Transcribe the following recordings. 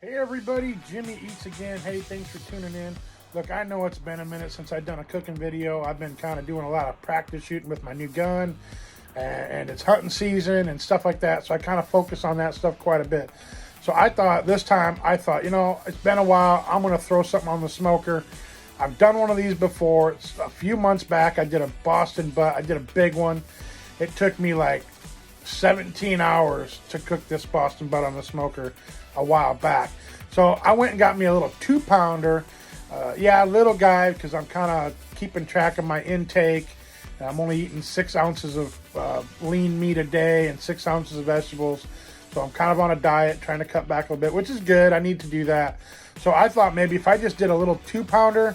Hey everybody, Jimmy Eats again. Hey, thanks for tuning in. Look, I know it's been a minute since I've done a cooking video. I've been kind of doing a lot of practice shooting with my new gun, and it's hunting season and stuff like that, so I kind of focus on that stuff quite a bit. So I thought this time, you know, it's been a while, I'm going to throw something on the smoker. I've done one of these before. It's a few months back. I did a Boston butt. I did a big one. It took me like 17 hours to cook this Boston butt on the smoker a while back. So I went and got me a little 2-pounder. Yeah, little guy, because I'm kind of keeping track of my intake. I'm only eating 6 ounces of lean meat a day and 6 ounces of vegetables. So I'm kind of on a diet, trying to cut back a little bit, which is good. I need to do that. So I thought maybe if I just did a little 2-pounder,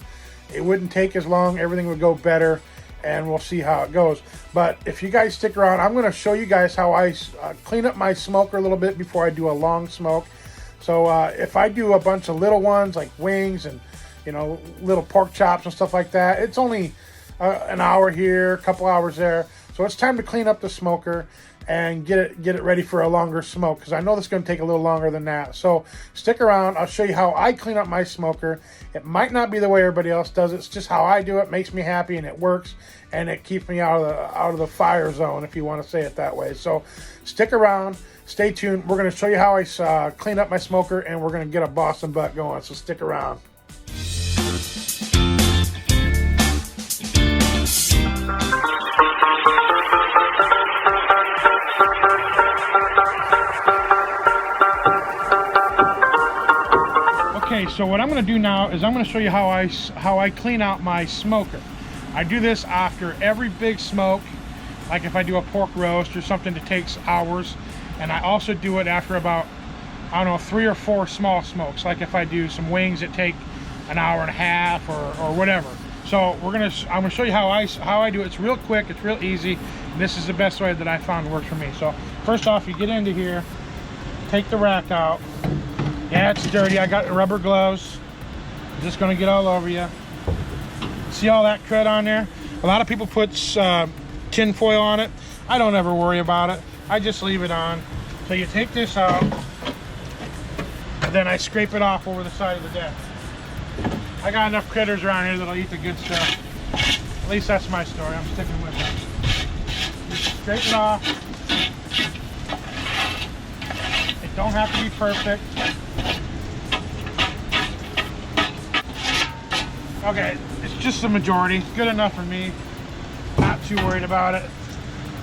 it wouldn't take as long. Everything would go better, and we'll see how it goes. But if you guys stick around, I'm going to show you guys how I clean up my smoker a little bit before I do a long smoke. So if I do a bunch of little ones like wings and, you know, little pork chops and stuff like that, it's only an hour here, a couple hours there. So it's time to clean up the smoker and get it ready for a longer smoke, because I know this is going to take a little longer than that. So stick around. I'll show you how I clean up my smoker. It might not be the way everybody else does it. It's just how I do it. It makes me happy, and it works, and it keeps me out of the fire zone, if you want to say it that way. So stick around. Stay tuned. We're going to show you how I clean up my smoker, and we're going to get a Boston butt going. So stick around. Okay, so what I'm going to do now is I'm going to show you how I clean out my smoker. I do this after every big smoke, like if I do a pork roast or something that takes hours. And I also do it after about, I don't know, 3 or 4 small smokes, like if I do some wings that take an hour and a half or whatever. So I'm gonna show you how I do it. It's real quick, it's real easy. This is the best way that I found works for me. So first off, you get into here, take the rack out. Yeah, it's dirty. I got rubber gloves. I'm just gonna get all over you. See all that crud on there? A lot of people put tin foil on it. I don't ever worry about it. I just leave it on. So you take this out, and then I scrape it off over the side of the deck. I got enough critters around here that'll eat the good stuff. At least that's my story. I'm sticking with it. Just scrape it off. It don't have to be perfect. Okay, it's just the majority. Good enough for me. Not too worried about it.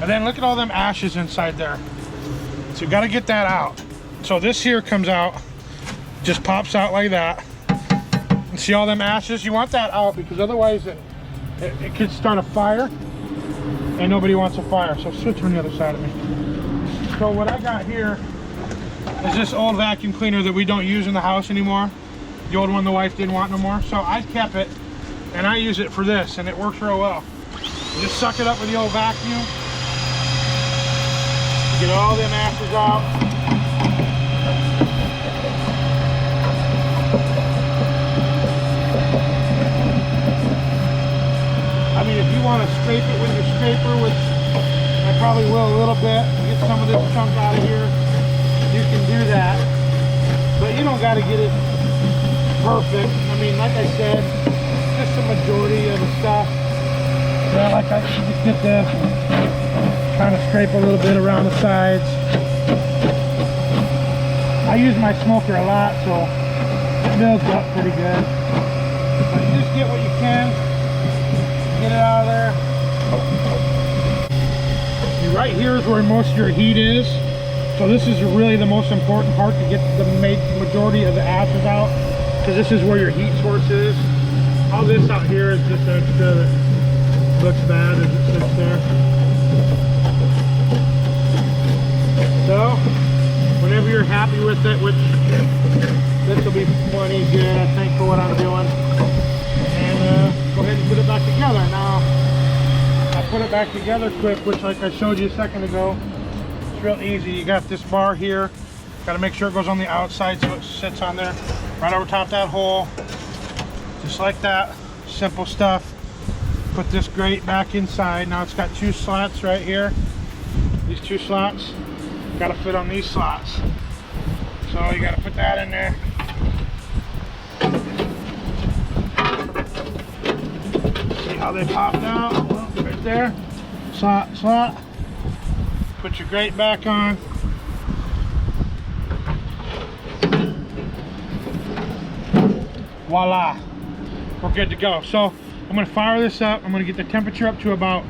And then look at all them ashes inside there. So you got to get that out. So this here comes out, just pops out like that. And see all them ashes? You want that out, because otherwise it could start a fire, and nobody wants a fire. So switch on the other side of me. So what I got here is this old vacuum cleaner that we don't use in the house anymore. The old one the wife didn't want no more. So I kept it, and I use it for this, and it works real well. You just suck it up with the old vacuum. Get all them ashes out. I mean, if you want to scrape it with your scraper, which I probably will a little bit, get some of this chunk out of here, you can do that. But you don't got to get it perfect. I mean, like I said, just the majority of the stuff. Yeah, like I can just get this and kind of scrape a little bit around the sides. I use my smoker a lot, so it builds up pretty good. But you just get what you can, get it out of there. See, right here is where most of your heat is. So this is really the most important part, to get the majority of the ashes out, because this is where your heat source is. All this out here is just extra that looks bad as it sits there. So whenever you're happy with it, which this will be plenty good, I think, for what I'm doing, and go ahead and put it back together. Now I put it back together quick, which, like I showed you a second ago, it's real easy. You got this bar here, got to make sure it goes on the outside so it sits on there right over top that hole, just like that. Simple stuff. Put this grate back inside. Now it's got 2 slots right here. These 2 slots got to fit on these slots. So you got to put that in there. how they popped out. Right there. Slot, slot. Put your grate back on. Voila. We're good to go. So I'm going to fire this up. I'm going to get the temperature up to about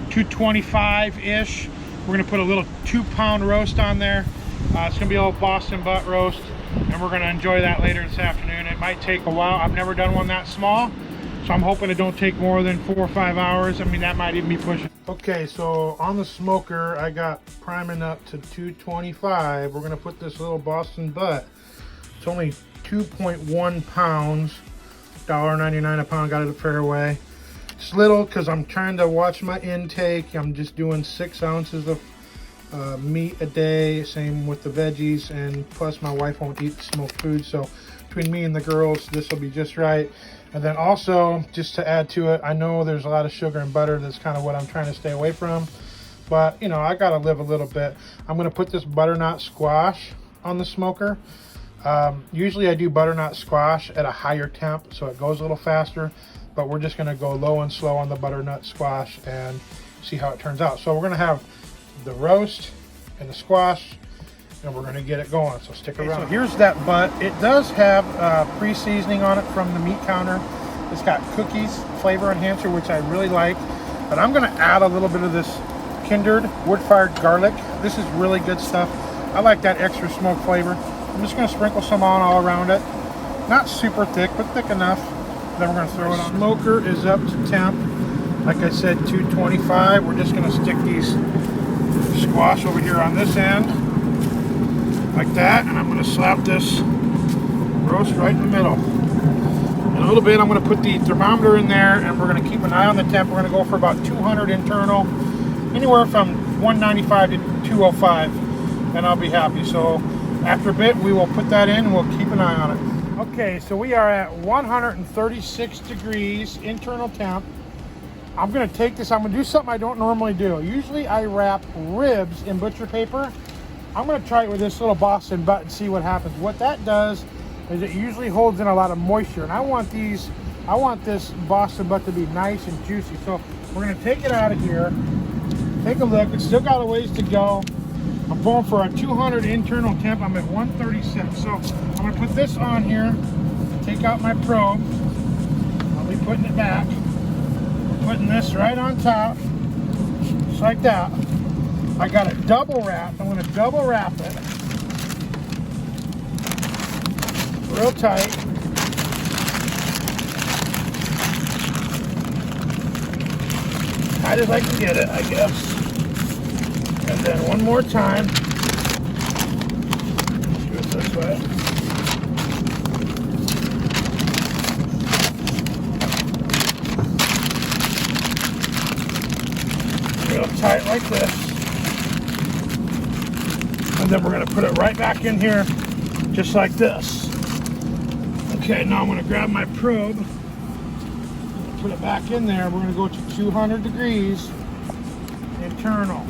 225-ish. We're going to put a little 2-pound roast on there. It's going to be a little Boston butt roast, and we're going to enjoy that later this afternoon. It might take a while. I've never done one that small, so I'm hoping it don't take more than 4 or 5 hours. I mean, that might even be pushing. Okay, so on the smoker, I got priming up to 225. We're going to put this little Boston butt. It's only 2.1 pounds, $1.99 a pound. Got it at Fairway. It's little because I'm trying to watch my intake. I'm just doing 6 ounces of meat a day, same with the veggies, and plus my wife won't eat smoked food, so between me and the girls this will be just right. And then also, just to add to it, I know there's a lot of sugar and butter. That's kind of what I'm trying to stay away from, but you know, I gotta live a little bit. I'm gonna put this butternut squash on the smoker. Usually I do butternut squash at a higher temp so it goes a little faster, but we're just gonna go low and slow on the butternut squash and see how it turns out. So we're gonna have the roast and the squash, and we're gonna get it going, so stick around. So here's that butt. It does have pre-seasoning on it from the meat counter. It's got cookies, flavor enhancer, which I really like, but I'm gonna add a little bit of this kindred wood-fired garlic. This is really good stuff. I like that extra smoke flavor. I'm just gonna sprinkle some on all around it. Not super thick, but thick enough. Then we're gonna throw it on. Smoker is up to temp. Like I said, 225. We're just gonna stick these squash over here on this end, like that, and I'm gonna slap this roast right in the middle. In a little bit, I'm gonna put the thermometer in there, and we're gonna keep an eye on the temp. We're gonna go for about 200 internal, anywhere from 195 to 205, and I'll be happy. So after a bit, we will put that in, and we'll keep an eye on it. Okay, so we are at 136 degrees internal temp. I'm gonna take this, I'm gonna do something I don't normally do. Usually I wrap ribs in butcher paper. I'm gonna try it with this little Boston butt and see what happens. What that does is it usually holds in a lot of moisture, and I want this Boston butt to be nice and juicy. So we're gonna take it out of here, take a look. It's still got a ways to go. I'm going for a 200 internal temp. I'm at 136. So I'm gonna put this on here, take out my probe. I'll be putting it back. Putting this right on top, just like that. I got it double wrapped. I'm going to double wrap it real tight. Tight as I can get it, I guess. And then one more time. Do it this way. Real tight like this, and then we're going to put it right back in here just like this. Okay, now I'm going to grab my probe, put it back in there. We're going to go to 200 degrees internal.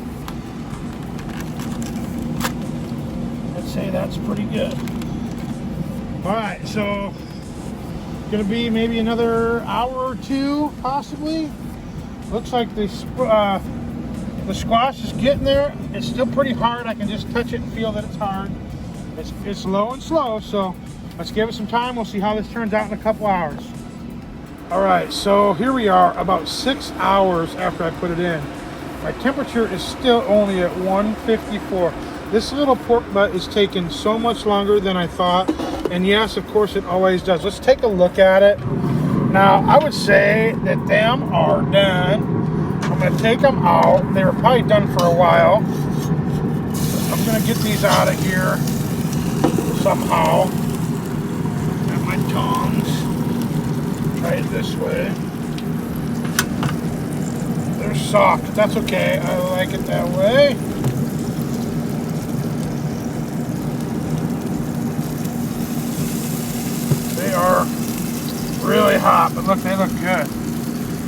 Let's say that's pretty good. All right, so going to be maybe another hour or two possibly. Looks like the squash is getting there. It's still pretty hard. I can just touch it and feel that it's hard. It's low and slow, so let's give it some time. We'll see how this turns out in a couple hours. All right, so here we are about 6 hours after I put it in. My temperature is still only at 154. This little pork butt is taking so much longer than I thought, and yes, of course it always does. Let's take a look at it. Now, I would say that them are done. I'm going to take them out. They were probably done for a while. I'm going to get these out of here somehow. Got my tongs. Try it this way. They're soft, but that's okay. I like it that way. They are really hot, but look, they look good.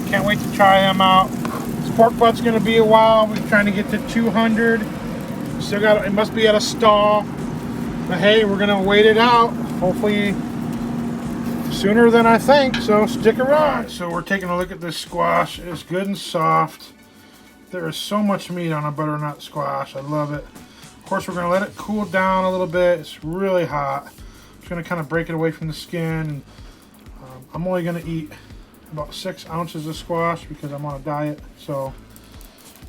Can't wait to try them out. This pork butt's gonna be a while. We're trying to get to 200. Still got, it must be at a stall. But hey, we're gonna wait it out. Hopefully sooner than I think, so stick around. So we're taking a look at this squash. It's good and soft. There is so much meat on a butternut squash. I love it. Of course, we're going to let it cool down a little bit. It's really hot. I'm just going to kind of break it away from the skin. I'm only going to eat about 6 ounces of squash because I'm on a diet. So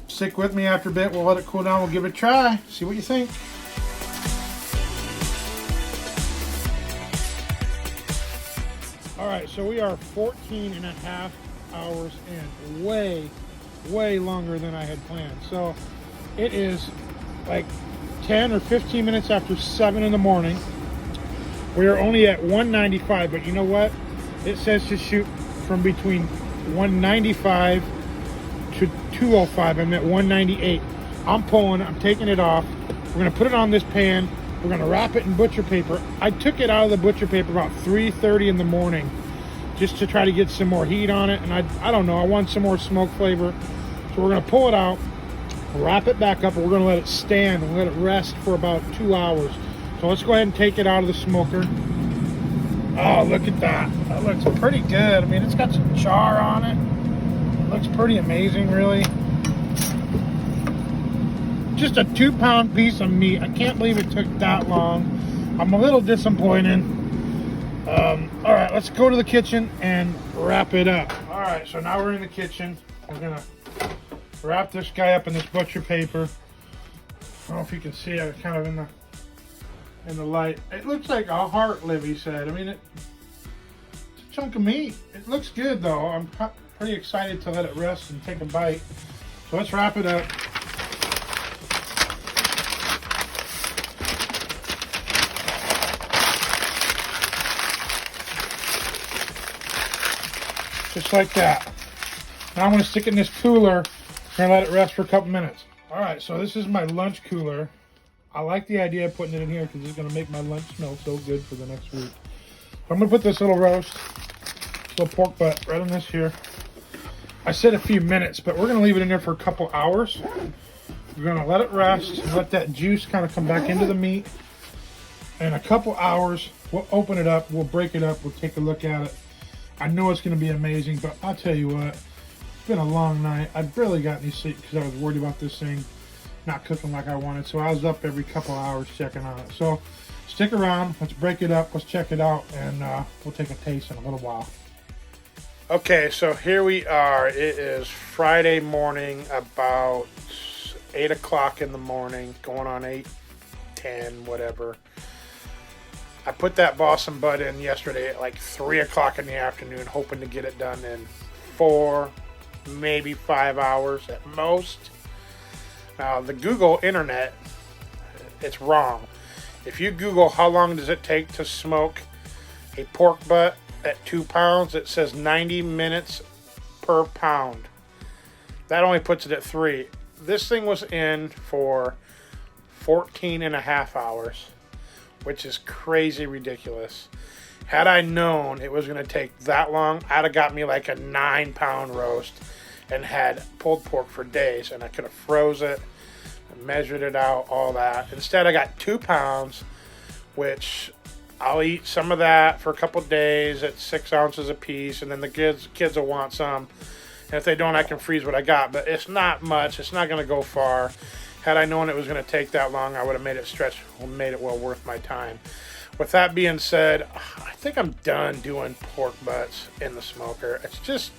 stick with me after a bit. We'll let it cool down. We'll give it a try. See what you think. All right, so we are 14 and a half hours in. Way longer than I had planned. So it is like 10 or 15 minutes after 7 in the morning. We are only at 195, but you know what? It says to shoot from between 195 to 205. I'm at 198. I'm taking it off. We're gonna put it on this pan. We're gonna wrap it in butcher paper. I took it out of the butcher paper about 3:30 in the morning just to try to get some more heat on it. And I don't know, I want some more smoke flavor. So we're gonna pull it out, wrap it back up, and we're gonna let it stand and let it rest for about 2 hours. So let's go ahead and take it out of the smoker. Oh, look at that. That looks pretty good. I mean, it's got some char on it. It looks pretty amazing, really. Just a 2-pound piece of meat. I can't believe it took that long. I'm a little disappointed. All right, let's go to the kitchen and wrap it up. All right, so now we're in the kitchen. We're gonna wrap this guy up in this butcher paper. I don't know if you can see it, kind of in the light. It looks like a heart, Livy said. I mean, it's a chunk of meat. It looks good though. I'm pretty excited to let it rest and take a bite. So let's wrap it up. Just like that. Now I'm going to stick it in this cooler and let it rest for a couple minutes. All right, so this is my lunch cooler. I like the idea of putting it in here because it's going to make my lunch smell so good for the next week. So I'm going to put this little roast, little pork butt right in this here. I said a few minutes, but we're going to leave it in there for a couple hours. We're going to let it rest and let that juice kind of come back into the meat. In a couple hours, we'll open it up, we'll break it up, we'll take a look at it. I know it's going to be amazing, but I'll tell you what, it's been a long night. I barely got any sleep because I was worried about this thing not cooking like I wanted. So I was up every couple hours checking on it. So stick around, let's break it up, let's check it out, and we'll take a taste in a little while. Okay, so here we are. It is Friday morning, about 8 o'clock in the morning, going on 8:10, whatever. I put that Boston butt in yesterday at like 3 o'clock in the afternoon, hoping to get it done in 4, maybe 5 hours at most. Now, the Google internet, it's wrong. If you Google how long does it take to smoke a pork butt at 2 pounds, it says 90 minutes per pound. That only puts it at 3. This thing was in for 14 and a half hours. Which is crazy ridiculous. Had I known it was going to take that long, I'd have got me like a 9-pound roast and had pulled pork for days, and I could have froze it, measured it out, all that. Instead, I got 2 pounds, which I'll eat some of that for a couple days at 6 ounces a piece, and then the kids will want some. And if they don't, I can freeze what I got. But it's not much. It's not going to go far. Had I known it was going to take that long, I would have made it stretch, made it well worth my time. With that being said, I think I'm done doing pork butts in the smoker. It's just,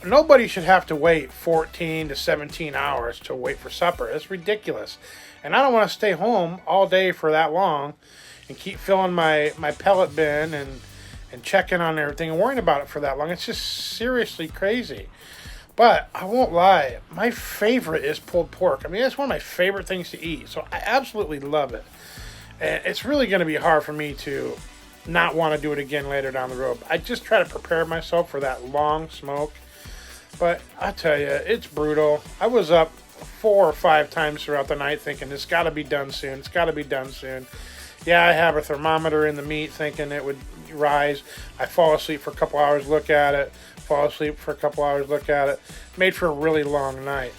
nobody should have to wait 14 to 17 hours to wait for supper. It's ridiculous. And I don't want to stay home all day for that long and keep filling my pellet bin and checking on everything and worrying about it for that long. It's just seriously crazy. But I won't lie, my favorite is pulled pork. I mean, it's one of my favorite things to eat, so I absolutely love it. And it's really going to be hard for me to not want to do it again later down the road. I just try to prepare myself for that long smoke. But I tell you, it's brutal. I was up 4 or 5 times throughout the night thinking, it's got to be done soon. It's got to be done soon. Yeah, I have a thermometer in the meat thinking it would rise. I fall asleep for a couple hours, look at it. Fall asleep for a couple hours, look at it. Made for a really long night.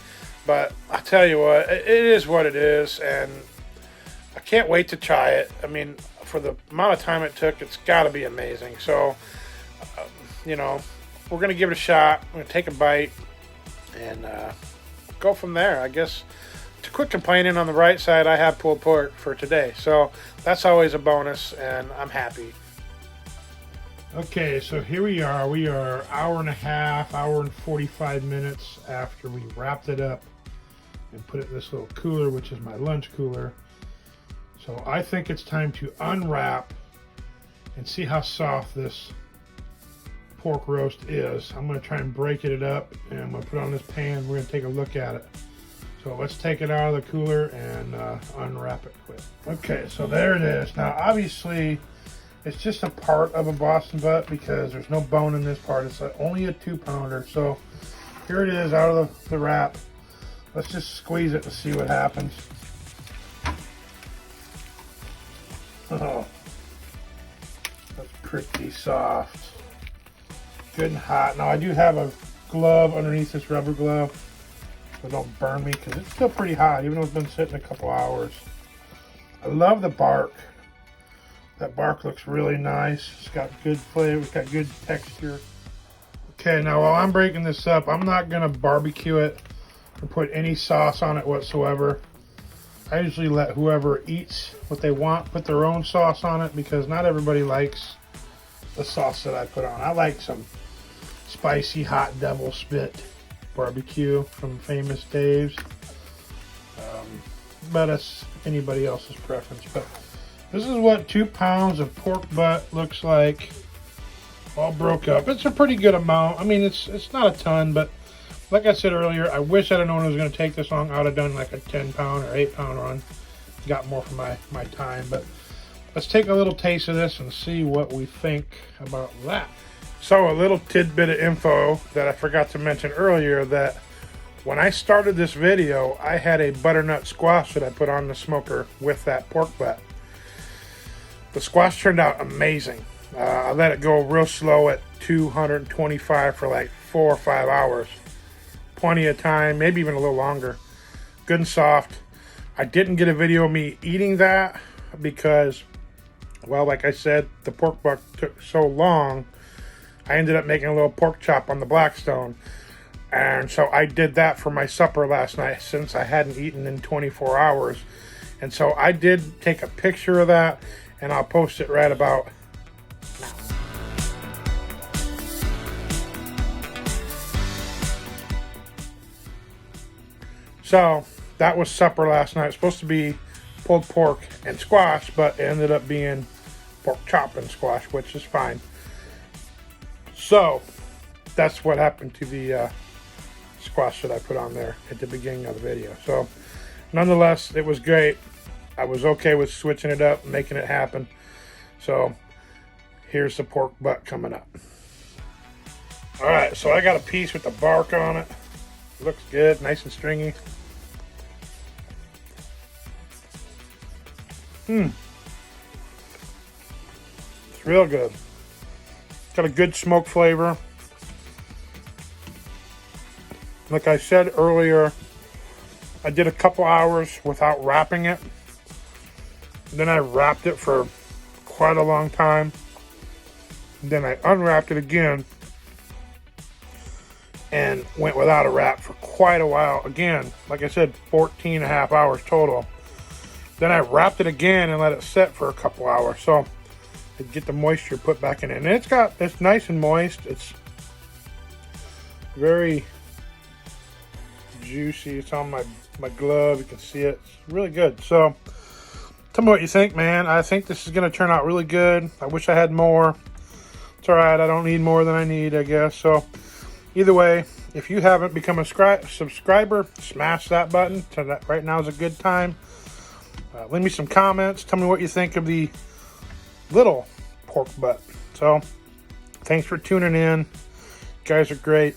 But I tell you what, it is what it is, and I can't wait to try it. I mean, for the amount of time it took, it's got to be amazing. So, you know, we're going to give it a shot. I'm going to take a bite and go from there. I guess to quit complaining, on the right side, I have pulled pork for today. So that's always a bonus, and I'm happy. Okay, so here we are. We are hour and a half, hour and 45 minutes after we wrapped it up and put it in this little cooler, which is my lunch cooler. So I think it's time to unwrap and see how soft this pork roast is. I'm going to try and break it up, and I'm going to put it on this pan. We're going to take a look at it. So let's take it out of the cooler and unwrap it quick. Okay, so there it is. Now obviously it's just a part of a Boston butt because there's no bone in this part. It's only a 2-pounder. So here it is out of the wrap. Let's just squeeze it to see what happens. Oh, that's pretty soft. Good and hot. Now I do have a glove underneath this rubber glove, so don't burn me because it's still pretty hot even though it's been sitting a couple hours. I love the bark. That bark looks really nice. It's got good flavor. It's got good texture. Okay, now while I'm breaking this up, I'm not going to barbecue it or put any sauce on it whatsoever. I usually let whoever eats what they want put their own sauce on it because not everybody likes the sauce that I put on. I like some spicy hot devil spit barbecue from Famous Dave's. But it's anybody else's preference. But this is what 2 pounds of pork butt looks like, all broke up. It's a pretty good amount. I mean, it's not a ton, but like I said earlier, I wish I'd have known it was going to take this long. I would have done like a 10-pound or 8-pound run. Got more for my time. But let's take a little taste of this and see what we think about that. So a little tidbit of info that I forgot to mention earlier, that when I started this video, I had a butternut squash that I put on the smoker with that pork butt. The squash turned out amazing. I let it go real slow at 225 for like 4 or 5 hours. Plenty of time, maybe even a little longer. Good and soft. I didn't get a video of me eating that because, well, like I said, the pork butt took so long. I ended up making a little pork chop on the Blackstone. And so I did that for my supper last night since I hadn't eaten in 24 hours. And so I did take a picture of that, and I'll post it right about now. So that was supper last night. It's supposed to be pulled pork and squash, but it ended up being pork chop and squash, which is fine. So that's what happened to the squash that I put on there at the beginning of the video. So nonetheless, it was great. I was okay with switching it up, making it happen. So here's the pork butt coming up. All right, so I got a piece with the bark on it. Looks good, nice and stringy. It's real good. Got a good smoke flavor. Like I said earlier, I did a couple hours without wrapping it. Then I wrapped it for quite a long time. Then I unwrapped it again and went without a wrap for quite a while. Again, like I said, 14 and a half hours total. Then I wrapped it again and let it set for a couple hours. So I get the moisture put back in it. And it's nice and moist. It's very juicy. It's on my glove. You can see it. It's really good. So tell me what you think, man. I think this is going to turn out really good. I wish I had more. It's all right. I don't need more than I need, I guess. So either way, if you haven't become a subscriber, smash that button. Right now is a good time. Leave me some comments. Tell me what you think of the little pork butt. So thanks for tuning in. You guys are great.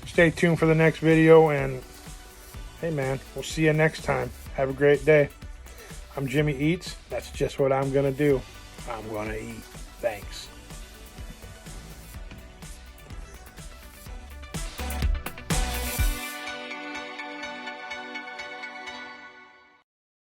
Stay tuned for the next video, and hey man, we'll see you next time. Have a great day. I'm Jimmy Eats. That's just what I'm gonna do. I'm gonna eat. Thanks.